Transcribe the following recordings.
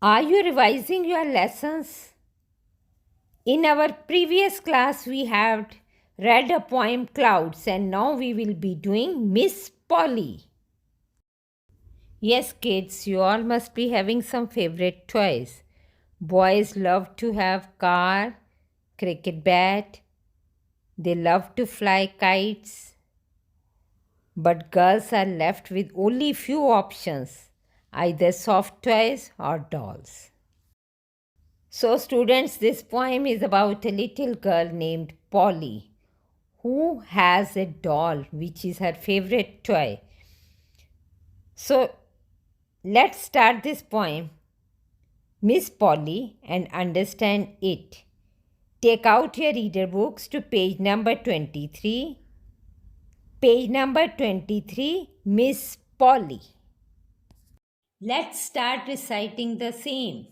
Are you revising your lessons? In our previous class, we had read a poem Clouds, and now we will be doing Miss Polly. Yes, kids, you all must be having some favorite toys. Boys love to have car, cricket bat, they love to fly kites, but girls are left with only few options, either soft toys or dolls. So, students, this poem is about a little girl named Polly who has a doll which is her favorite toy. So, let's start this poem, Miss Polly, and understand it. Take out your reader books to page number 23. Page number 23, Miss Polly. Let's start reciting the same.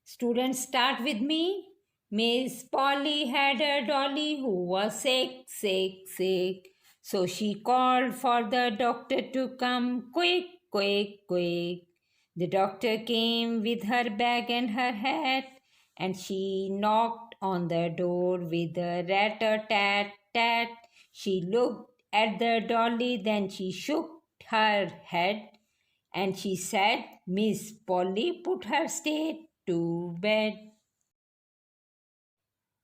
Students, start with me. Miss Polly had a dolly who was sick, sick, sick. So she called for the doctor to come quick, quick, quick. The doctor came with her bag and her hat, and she knocked on the door with a rat-a-tat, tat. She looked at the dolly, then she shook her head and she said, Miss Polly put her state to bed.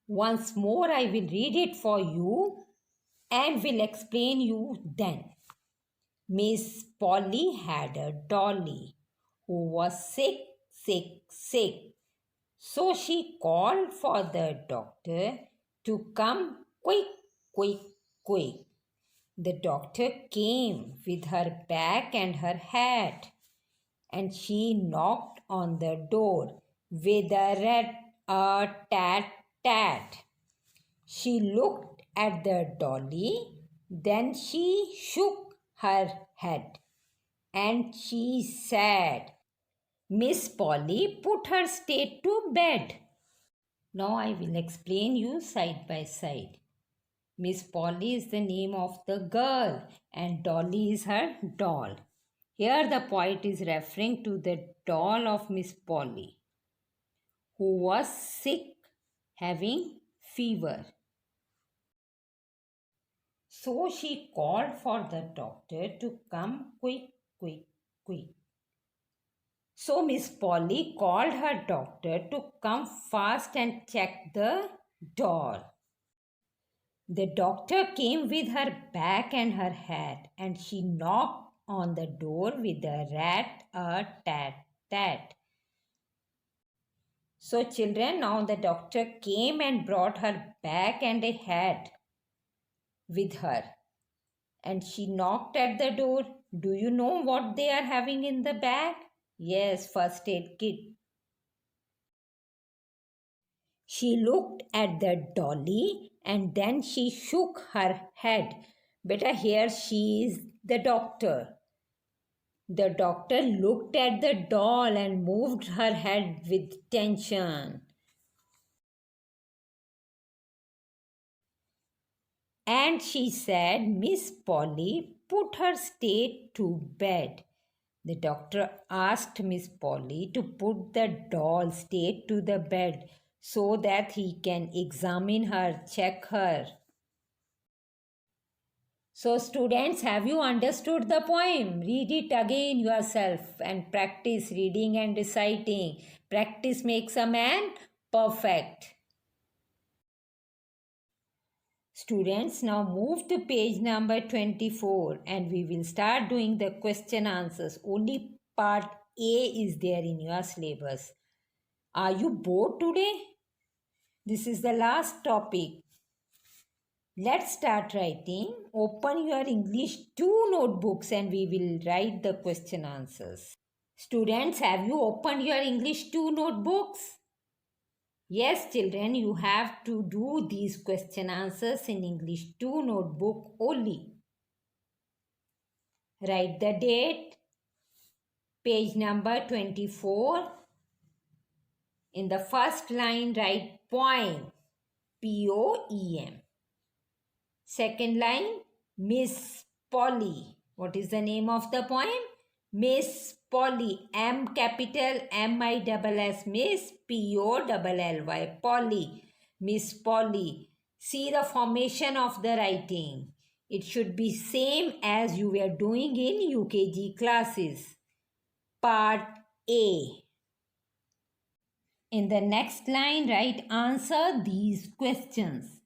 Once more I will read it for you and will explain you then. Miss Polly had a dolly who was sick, sick, sick. So she called for the doctor to come quick, quick, quick. The doctor came with her bag and her hat, and she knocked on the door with a rat a tat tat. She looked at the dolly, then she shook her head, and she said, Miss Polly put her state to bed. Now I will explain you side by side. Miss Polly is the name of the girl and Dolly is her doll. Here the poet is referring to the doll of Miss Polly, who was sick, having fever. So she called for the doctor to come quick, quick, quick. So Miss Polly called her doctor to come fast and check the doll. The doctor came with her bag and her hat, and she knocked on the door with a rat a tat tat. So, children, now the doctor came and brought her bag and a hat with her. And she knocked at the door. Do you know what they are having in the bag? Yes, first aid kit. She looked at the dolly and then she shook her head. Beta, here she is the doctor. The doctor looked at the doll and moved her head with tension. And she said, Miss Polly put her state to bed. The doctor asked Miss Polly to put the doll state to the bed so that he can examine her, check her. So, students, have you understood the poem? Read it again yourself and practice reading and reciting. Practice makes a man perfect. Students, now move to page number 24 and we will start doing the question answers. Only part A is there in your syllabus. Are you bored today? This is the last topic. Let's start writing. Open your English 2 notebooks and we will write the question answers. Students, have you opened your English 2 notebooks? Yes, children, you have to do these question answers in English 2 notebook only. Write the date, page number 24. In the first line, write poem, P-O-E-M. Second line, Miss Polly. What is the name of the poem? Miss Polly. M capital MISS. Miss POLLY. Polly. Miss Polly. See the formation of the writing. It should be same as you were doing in UKG classes. Part A. In the next line, write answer these questions.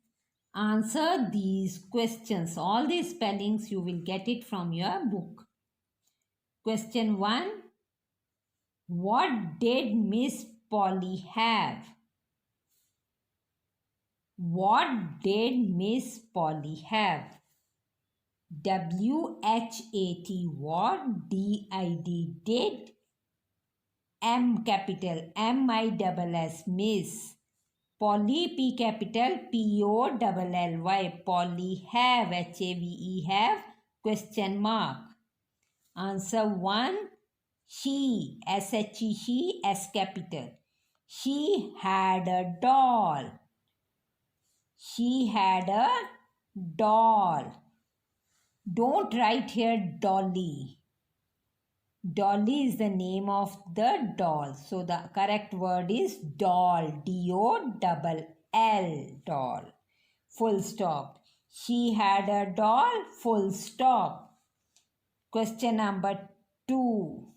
Answer these questions. All these spellings you will get it from your book. Question 1. What did Miss Polly have? What did Miss Polly have? WHAT, what? DID, did. M capital MISS, Miss. Polly, P capital POLLY, Polly have, HAVE, have, question mark. Answer 1. She, SHE, she, S capital. She had a doll. She had a doll. Don't write here dolly. Dolly is the name of the doll. So the correct word is doll. DOLL, doll. Full stop. She had a doll. Full stop. Question number 2.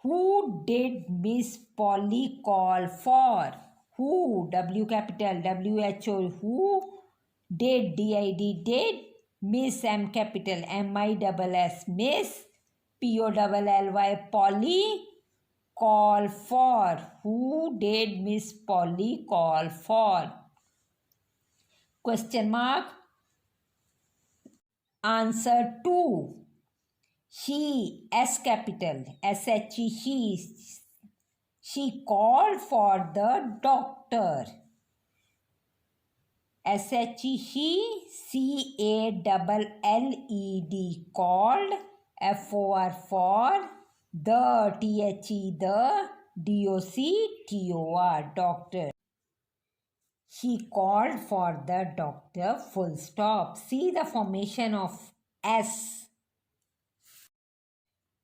Who did Miss Polly call for? Who? W capital WHO. Who did? DID, did. Miss, M capital MISS, Miss. POLLY, Polly, call for. Who did Miss Polly call for? Question mark. Answer 2. She, S capital, SHE, she called for the doctor. SHE, CALLED, called. FOR, the, THE, the, DOCTOR, doctor. She called for the doctor, full stop. See the formation of S.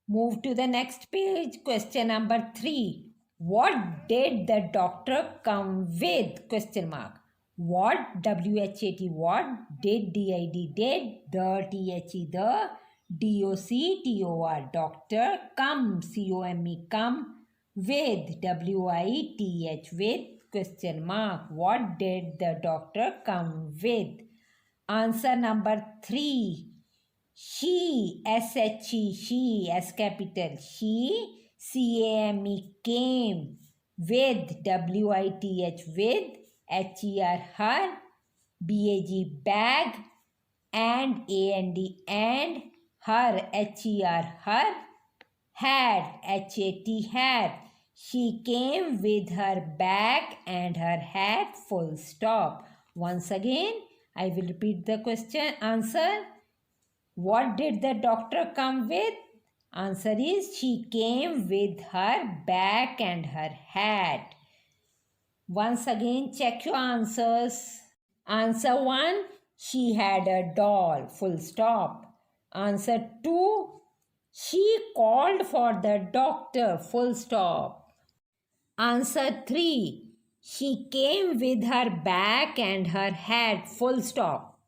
Move to the next page. Question number 3. What did the doctor come with? Question mark. What? WHAT, what? Did, DID, did. The, THE, the. DOCTOR, doctor. Come, COME, come. With, WITH, with. Question mark. What did the doctor come with? Answer number 3. She, SHE, she, S capital. She, CAME, came. With, WITH, with. HER, her. BAG, bag. And AND, and. Her, HER, her. Had, HAT, had. She came with her bag and her hat, full stop. Once again, I will repeat the question. Answer. What did the doctor come with? Answer is she came with her bag and her hat. Once again, check your answers. Answer 1. She had a doll, full stop. Answer 2. She called for the doctor, full stop. Answer 3. She came with her bag and her hat, full stop.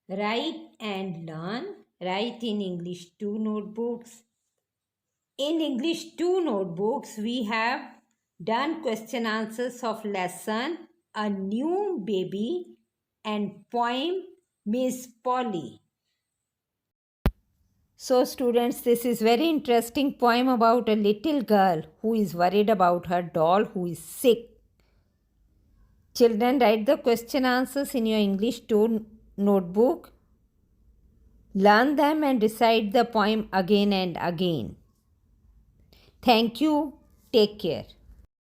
Write and learn. Write in English 2 notebooks. In English 2 notebooks, we have done question answers of lesson A New Baby and poem Miss Polly. So students, this is very interesting poem about a little girl who is worried about her doll who is sick. Children, write the question answers in your English 2 notebook. Learn them and recite the poem again and again. Thank you. Take care.